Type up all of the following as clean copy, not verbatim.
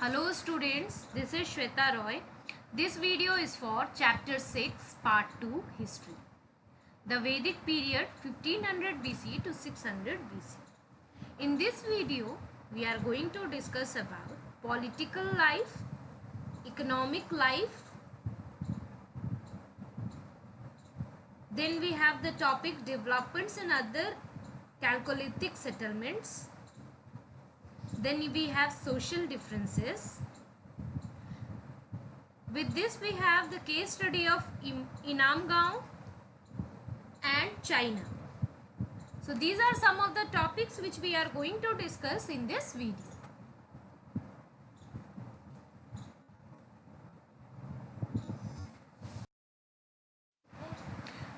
Hello students, this is Shweta Roy. This video is for chapter 6 part 2 history. The Vedic period 1500 BC to 600 BC. In this video we are going to discuss about political life, economic life. Then we have the topic developments in other Chalcolithic settlements. Then we have social differences. With this we have the case study of Inamgaon and China. So these are some of the topics which we are going to discuss in this video.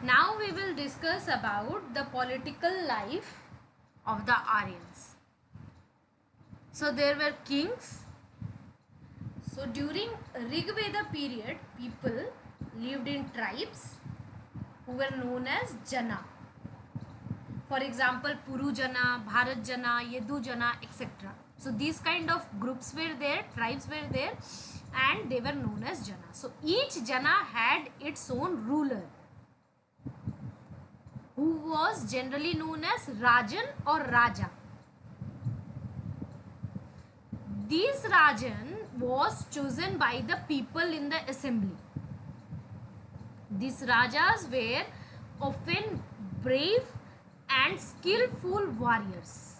Now we will discuss about the political life of the Aryans. So there were kings. So during Rigveda period, people lived in tribes who were known as Jana. For example, Puru Jana, Bharat Jana, Yedu Jana, etc. So these kind of groups were there, tribes were there, and they were known as Jana. So each Jana had its own ruler, who was generally known as Rajan or Raja. This Rajan was chosen by the people in the assembly. These Rajas were often brave and skillful warriors.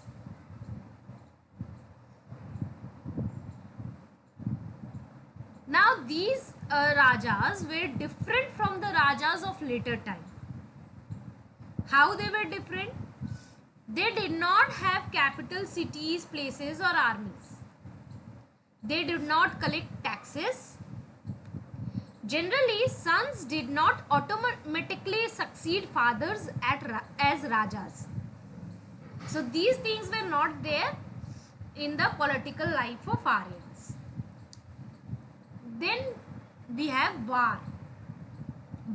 Now these Rajas were different from the Rajas of later time. How they were different? They did not have capital cities, places or armies. They did not collect taxes. Generally, sons did not automatically succeed fathers as Rajas. So these things were not there in the political life of Aryans. Then we have war.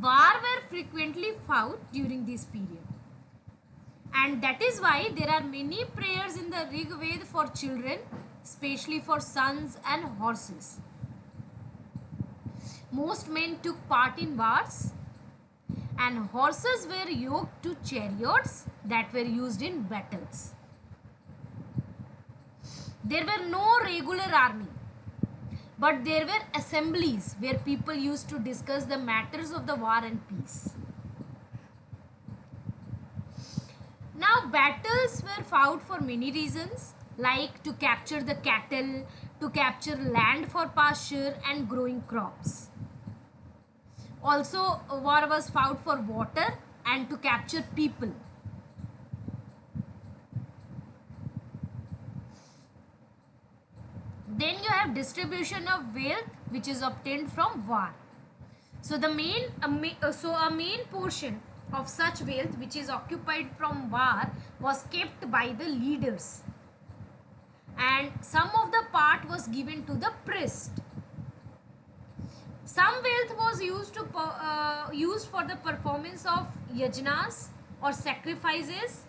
War were frequently fought during this period. And that is why there are many prayers in the Rig Veda for children, especially for sons and horses. Most men took part in wars, and horses were yoked to chariots that were used in battles. There were no regular army, but there were assemblies where people used to discuss the matters of the war and peace. Now, battles were fought for many reasons, like to capture the cattle, to capture land for pasture and growing crops. Also, a war was fought for water and to capture people. Then you have distribution of wealth, which is obtained from war. So a main portion of such wealth which is occupied from war was kept by the leaders, and some of the part was given to the priest. Some wealth was used for the performance of yajnas or sacrifices,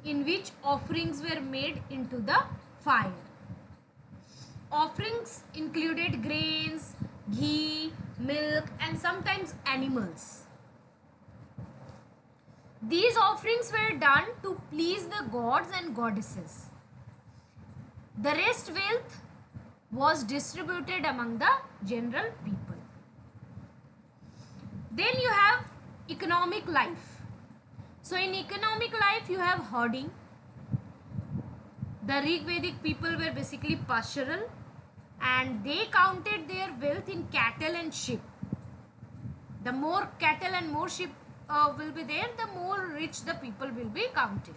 in which offerings were made into the fire. Offerings included grains, ghee, milk and sometimes animals. These offerings were done to please the gods and goddesses. The rest wealth was distributed among the general people. Then you have economic life. So in economic life you have herding. The Rig Vedic people were basically pastoral, and they counted their wealth in cattle and sheep. The more cattle and more sheep will be there, the more rich the people will be counted.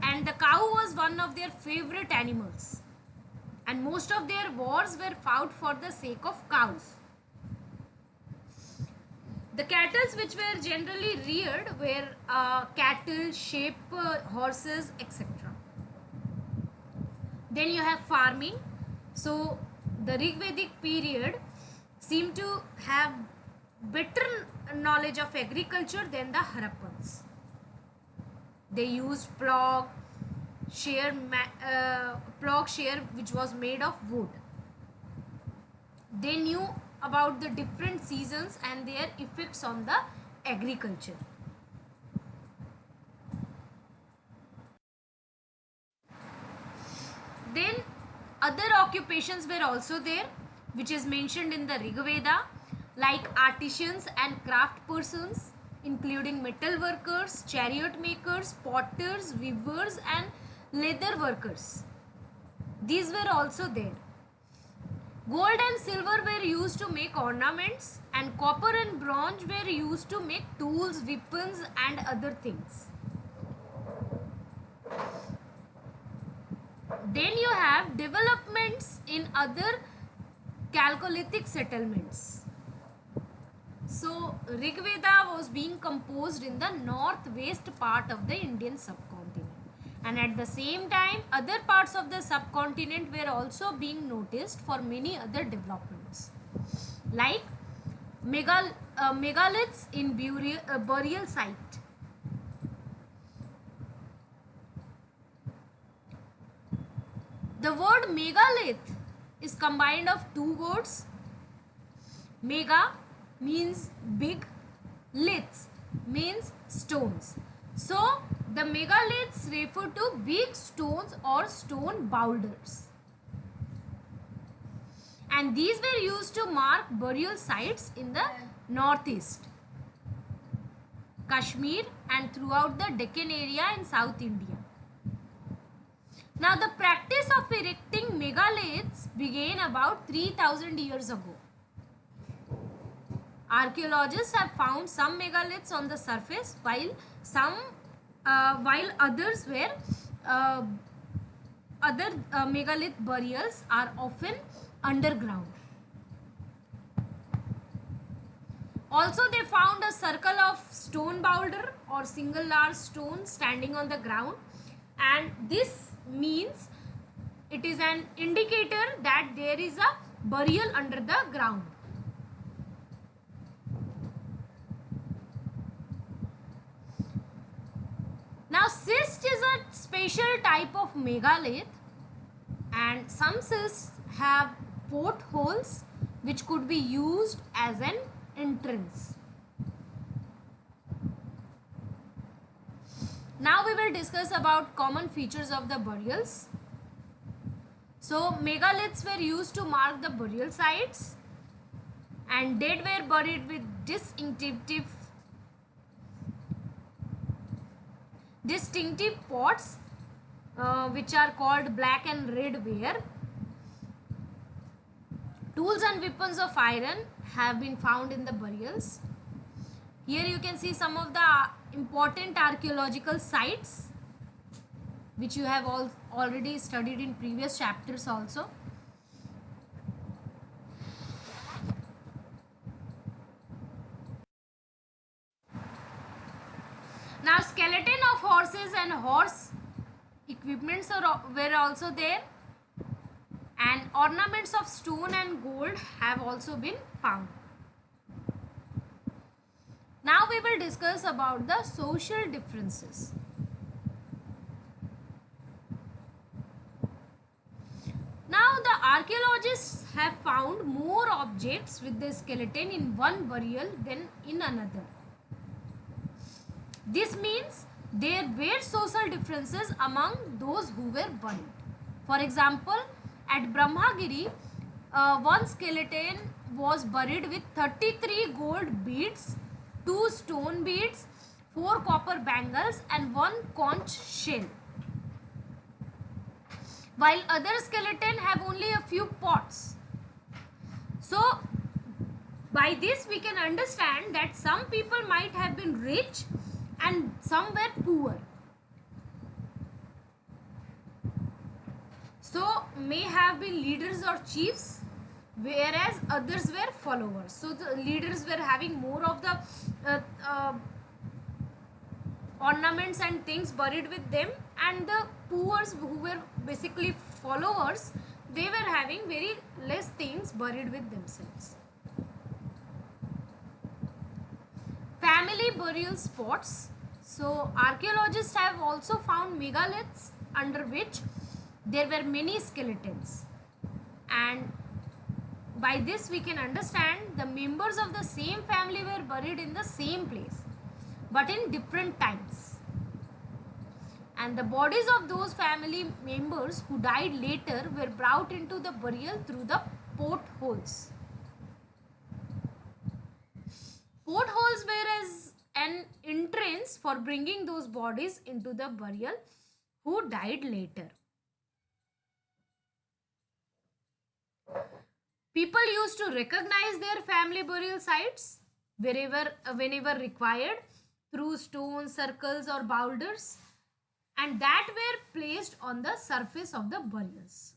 And the cow was one of their favorite animals, and most of their wars were fought for the sake of cows. The cattle which were generally reared were cattle, sheep, horses, etc. Then you have farming. So the Rig Vedic period seemed to have better knowledge of agriculture than the Harappans. They used plough share which was made of wood. They knew about the different seasons and their effects on the agriculture. Then other occupations were also there, which is mentioned in the Rig Veda, like artisans and craft persons, including metal workers, chariot makers, potters, weavers, and leather workers. These were also there. Gold and silver were used to make ornaments, and copper and bronze were used to make tools, weapons, and other things. Then you have developments in other Chalcolithic settlements. So Rig Veda was being composed in the northwest part of the Indian subcontinent, and at the same time other parts of the subcontinent were also being noticed for many other developments, like megaliths in burial site. The word megalith is combined of two words. Mega means big, liths means stones. So the megaliths refer to big stones or stone boulders. And these were used to mark burial sites in the northeast, Kashmir, and throughout the Deccan area in South India. Now the practice of erecting megaliths began about 3000 years ago. Archaeologists have found some megaliths on the surface, while others were megalith burials are often underground. Also, they found a circle of stone boulder or single large stone standing on the ground, and this means it is an indicator that there is a burial under the ground. Now cyst is a special type of megalith, and some cysts have portholes which could be used as an entrance. Now we will discuss about common features of the burials. So megaliths were used to mark the burial sites, and dead were buried with distinctive pots which are called black and red ware. Tools and weapons of iron have been found in the burials. Here you can see some of the important archaeological sites which you have already studied in previous chapters also. Now skeleton of horses and horse equipments were also there, and ornaments of stone and gold have also been found. Now we will discuss about the social differences. Now the archaeologists have found more objects with the skeleton in one burial than in another. This means there were social differences among those who were buried. For example, at Brahmagiri, one skeleton was buried with 33 gold beads, 2 stone beads, 4 copper bangles, and 1 conch shell, while other skeleton have only a few pots. So by this we can understand that some people might have been rich and some were poor. So may have been leaders or chiefs, whereas others were followers. So the leaders were having more of the ornaments and things buried with them, and the poor who were basically followers, they were having very less things buried with themselves. Family burial spots. So archaeologists have also found megaliths under which there were many skeletons, and by this we can understand the members of the same family were buried in the same place but in different times, and the bodies of those family members who died later were brought into the burial through the portholes. Portholes were as an entrance for bringing those bodies into the burial who died later. People used to recognize their family burial sites whenever required through stone circles or boulders, and that were placed on the surface of the burials.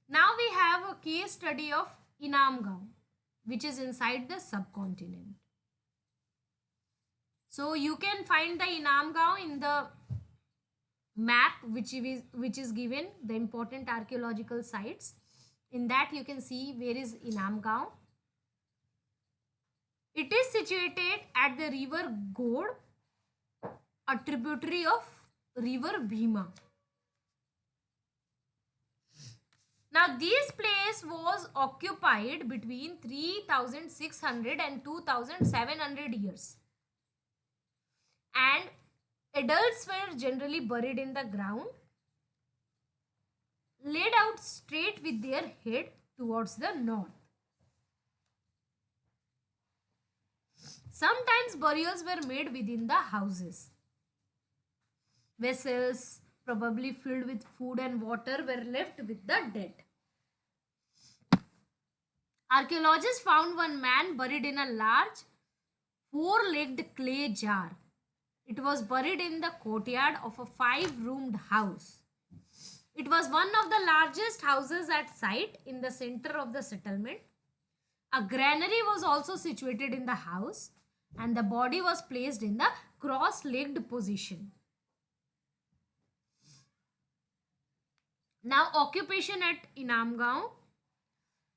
Now we have a case study of Inamgaon, which is inside the subcontinent. So you can find the Inamgaon in the map which is given the important archaeological sites. In that you can see where is Inamgaon. It is situated at the river God, a tributary of river Bhima. Now this place was occupied between 3600 and 2700 years, and adults were generally buried in the ground, laid out straight with their head towards the north. Sometimes burials were made within the houses. Vessels, probably filled with food and water, were left with the dead. Archaeologists found one man buried in a large four-legged clay jar. It was buried in the courtyard of a 5-roomed house. It was one of the largest houses at site in the center of the settlement. A granary was also situated in the house, and the body was placed in the cross-legged position. Now, occupation at Inamgaon.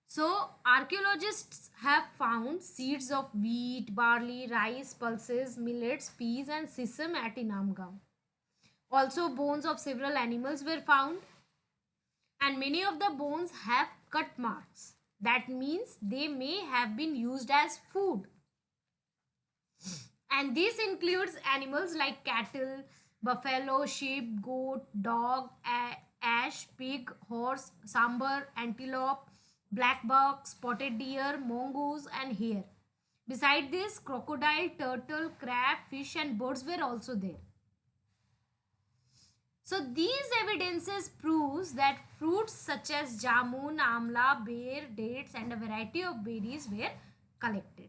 So, archaeologists have found seeds of wheat, barley, rice, pulses, millets, peas and sesame at Inamgaon. Also, bones of several animals were found, and many of the bones have cut marks. That means they may have been used as food. And this includes animals like cattle, buffalo, sheep, goat, dog, ash, pig, horse, sambar, antelope, black buck, spotted deer, mongoose and hare. Beside this, crocodile, turtle, crab, fish and birds were also there. So these evidences proves that fruits such as jamun, amla, bear, dates and a variety of berries were collected.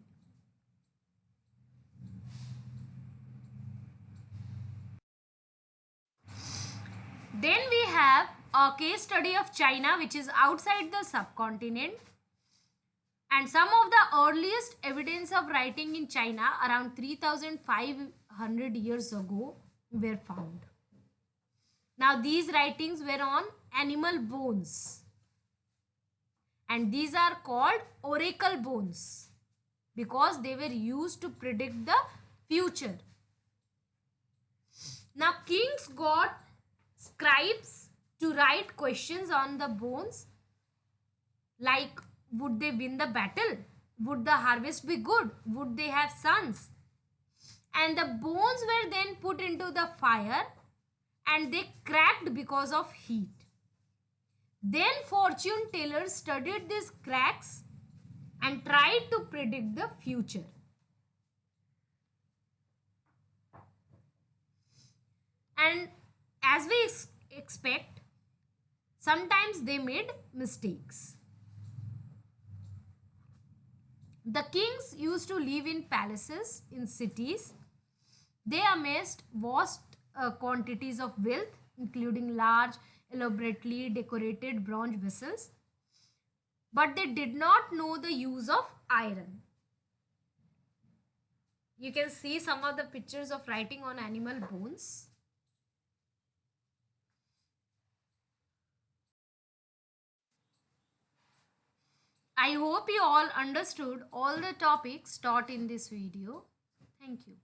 Then we have a case study of China, which is outside the subcontinent. And some of the earliest evidence of writing in China around 3500 years ago were found. Now these writings were on animal bones, and these are called oracle bones because they were used to predict the future. Now kings got scribes to write questions on the bones, like would they win the battle, would the harvest be good, would they have sons, and the bones were then put into the fire and they cracked because of heat. Then fortune tellers studied these cracks and tried to predict the future. And as we expect, sometimes they made mistakes. The kings used to live in palaces in cities. They amassed vast quantities of wealth, including large, elaborately decorated bronze vessels. But they did not know the use of iron. You can see some of the pictures of writing on animal bones. I hope you all understood all the topics taught in this video. Thank you.